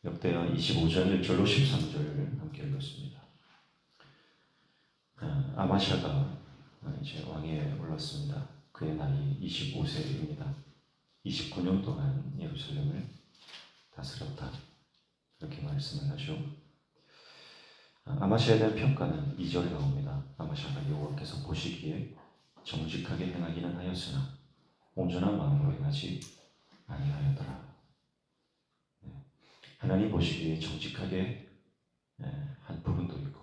역대하 25장 1절로 13절 함께 읽었습니다. 아마샤가 이제 왕위에 올랐습니다. 그의 나이 25세입니다. 29년 동안 예루살렘을 다스렸다. 이렇게 말씀을 하죠. 아마샤에 대한 평가는 2절에 나옵니다. 아마샤가 여호와께서 보시기에 정직하게 행하기는 하였으나 온전한 마음으로 행하지 아니하였더라. 하나님 보시기에 정직하게 한 부분도 있고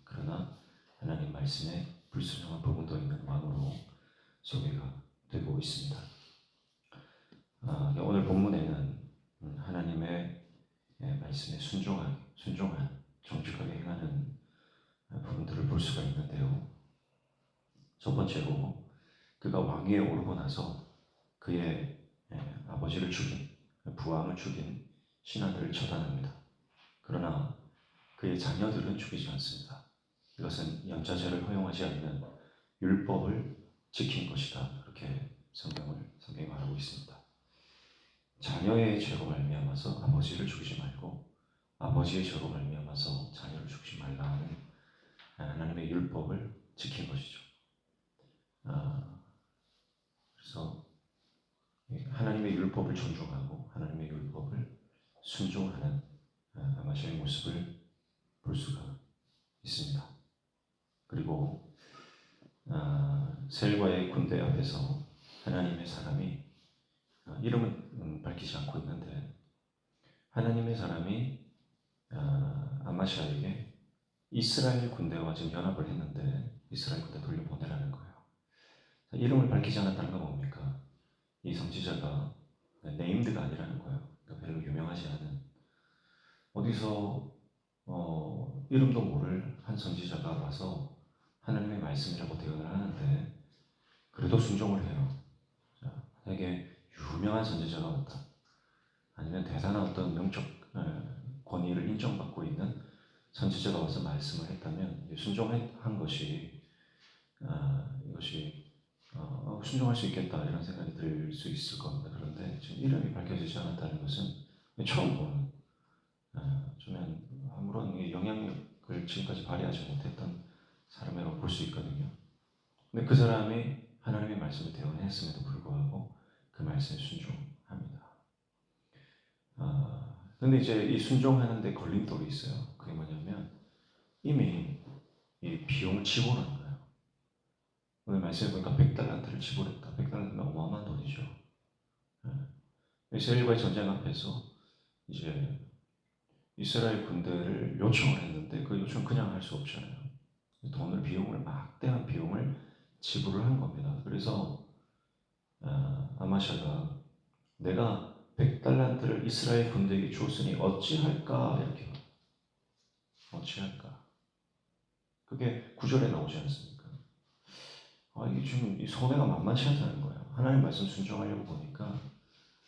그러나 하나님 말씀에 불순종한 부분도 있는 왕으로 소개가 되고 있습니다. 오늘 본문에는 하나님의 말씀에 순종한 정직하게 행하는 부분들을 볼 수가 있는데요. 첫 번째로 그가 왕위에 오르고 나서 그의 아버지를 죽인 부왕을 죽인 신하들을 처단합니다. 그러나 그의 자녀들은 죽이지 않습니다. 이것은 연좌제를 허용하지 않는 율법을 지킨 것이다. 그렇게 성경이 말하고 있습니다. 자녀의 죄로 말미암아서 아버지를 죽이지 말고 아버지의 죄로 말미암아서 자녀를 죽이지 말라 하는 하나님의 율법을 지킨 것이죠. 그래서 하나님의 율법을 존중하고 하나님의 율법을 순종하는 아마샤의 모습을 볼 수가 있습니다. 그리고 셀과의 군대 앞에서 하나님의 사람이 이름은 밝히지 않고 있는데 하나님의 사람이 아마샤에게 이스라엘 군대와 지금 연합을 했는데 이스라엘 군대 돌려보내라는 거예요. 이름을 밝히지 않았다는 건 뭡니까? 이 선지자가 네임드가 아니라는 거예요. 그러니까 별로 유명하지 않은 어디서 이름도 모를 한 선지자가 와서 하나님의 말씀이라고 대언을 하는데 그래도 순종을 해요. 되게 유명한 선지자가 왔다. 아니면 대단한 어떤 영적 권위를 인정받고 있는 선지자가 와서 말씀을 했다면 순종한 것이 이것이 순종할 수 있겠다 이런 생각이 들 수 있을 겁니다. 그런데 지금 이름이 밝혀지지 않았다는 것은 처음 보는 저는 아무런 영향력을 지금까지 발휘하지 못했던 사람이라고 볼 수 있거든요. 근데 그 사람이 하나님의 말씀을 대언했음에도 불구하고 그 말씀에 순종합니다. 근데 이제 이 순종하는데 걸림돌이 있어요. 그게 뭐냐면 이미 이 비용을 지불한 거예요. 오늘 말씀해 보니까 100달란트를 지불했다. 100달란트면 어마어마한 돈이죠. 이스라엘과의 전쟁 앞에서 이제 이스라엘 군대를 요청을 했는데 그 요청 그냥 할 수 없잖아요. 비용을 막대한 비용을 지불을 한 겁니다. 그래서 아마샤가 내가 100달란트를 이스라엘 군대에게 주었으니 어찌할까 이렇게 어찌할까 그게 9절에 나오지 않습니까? 이게 지금 이 손해가 만만치 않다는 거예요. 하나님 말씀 순종하려고 보니까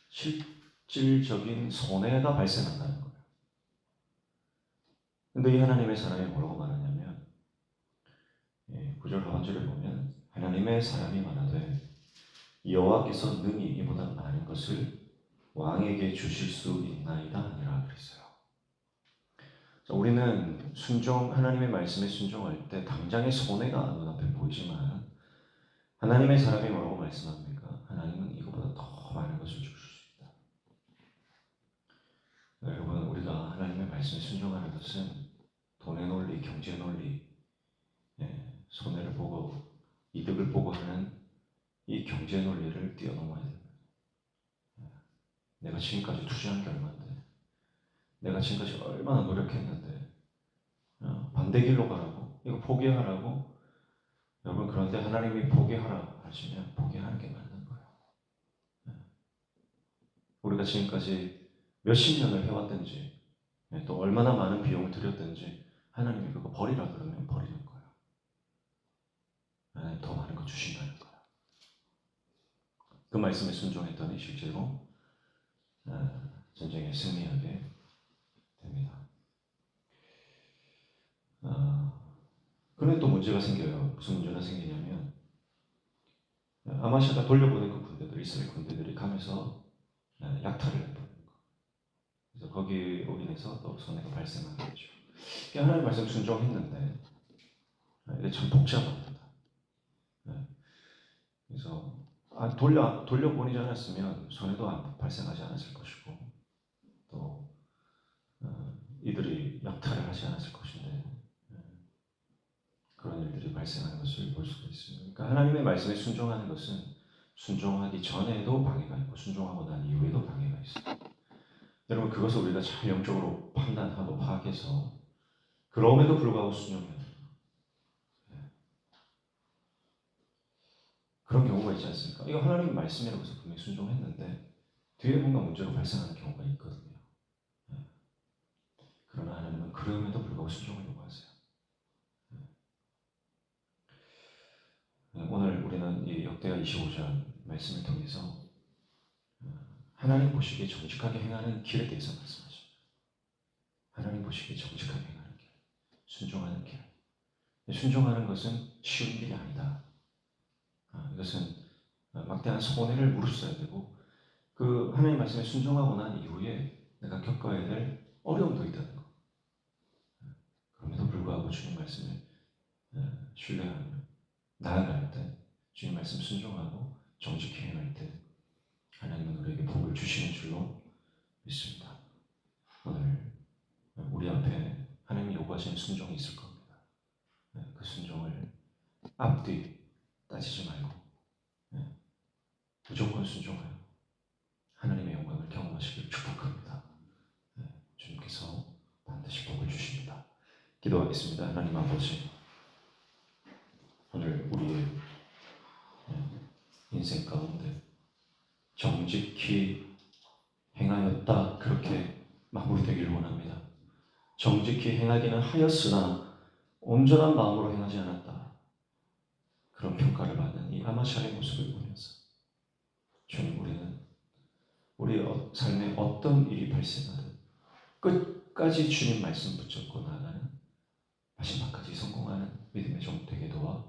실질적인 손해가 발생한다는 거예요. 근데 이 하나님의 사람이 뭐라고 말하냐면 9절 하반절에 보면 하나님의 사람이 말하되 여호와께서 능히 이보다 많은 것을 왕에게 주실 수 있나이다 아니라 그랬어요. 우리는 하나님의 말씀에 순종할 때 당장의 손해가 눈앞에 보이지만 하나님의 사람이 뭐라고 말씀합니까? 하나님은 이거보다 더 많은 것을 주실 수 있다. 여러분, 우리가 하나님의 말씀에 순종하는 것은 돈의 논리, 경제 논리, 손해를 보고 이득을 보고 하는 이 경제 논리를 뛰어넘어야 됩니다. 내가 지금까지 투자한 게 얼마인데, 내가 지금까지 얼마나 노력했는데, 반대 길로 가라고, 이거 포기하라고. 여러분, 그런데 하나님이 포기하라 하시면 포기하는 게 맞는 거예요. 우리가 지금까지 몇십 년을 해왔든지, 또 얼마나 많은 비용을 들였든지, 하나님이 그거 버리라 그러면 버리는 거예요. 더 많은 거 주신다는 거예요. 그 말씀에 순종했더니 실제로 전쟁에 승리하게 됩니다. 그런데 또 문제가 생겨요. 무슨 문제가 생기냐면 아마샤가 돌려보낸 그 군대들, 이스라엘 군대들이 가면서 약탈을 해버리는 거. 그래서 어기로 인해서 또 손해가 발생하게 되죠. 하나님 말씀 순종했는데 이게 참 복잡합니다. 그래서 돌려보내지 않았으면 손해도 발생하지 않았을 것이고 또 이들이 약탈을 하지 않았을 것인데 그런 일들이 발생하는 것을 볼 수가 있습니다. 그러니까 하나님의 말씀에 순종하는 것은 순종하기 전에도 방해가 있고 순종하고 난 이후에도 방해가 있어요. 여러분 그것을 우리가 잘 영적으로 판단하고 파악해서 그럼에도 불구하고 순종해야 돼요. 그런 경우가 있지 않습니까? 이거 하나님 말씀이라고 해서 분명히 순종했는데 뒤에 뭔가 문제로 발생하는 경우가 있거든요. 그러나 하나님은 그럼에도 불구하고 순종하려고 하세요. 오늘 우리는 이 역대하 25장 말씀을 통해서 하나님 보시기에 정직하게 행하는 길에 대해서 말씀하십니다. 하나님 보시기에 정직하게 행하는 길, 순종하는 길. 순종하는 것은 쉬운 길이 아니다. 이것은 막대한 손해를 무릅써야 되고 그 하나님 말씀에 순종하고 난 이후에 내가 겪어야 될 어려움도 있다는 것. 그럼에도 불구하고 주님 말씀을 신뢰하며 나아갈 때 주님 말씀 순종하고 정직히 행할 때 하나님은 우리에게 복을 주시는 줄로 믿습니다. 오늘 우리 앞에 하나님이 요구하시는 순종이 있을 겁니다. 그 순종을 앞뒤 따지지 말고 무조건 순종하여 하나님의 영광을 경험하시길 축복합니다. 주님께서 반드시 복을 주십니다. 기도하겠습니다. 하나님 아버지, 오늘 우리의 인생 가운데 정직히 행하였다 그렇게 마무리되기를 원합니다. 정직히 행하기는 하였으나 온전한 마음으로 행하지 않았다. 그런 평가를 받는 이 아마샬의 모습을 보면서 주님, 우리는 우리 삶에 어떤 일이 발생하든 끝까지 주님 말씀 붙잡고 나아가는 마지막까지 성공하는 믿음의 종 되게 도와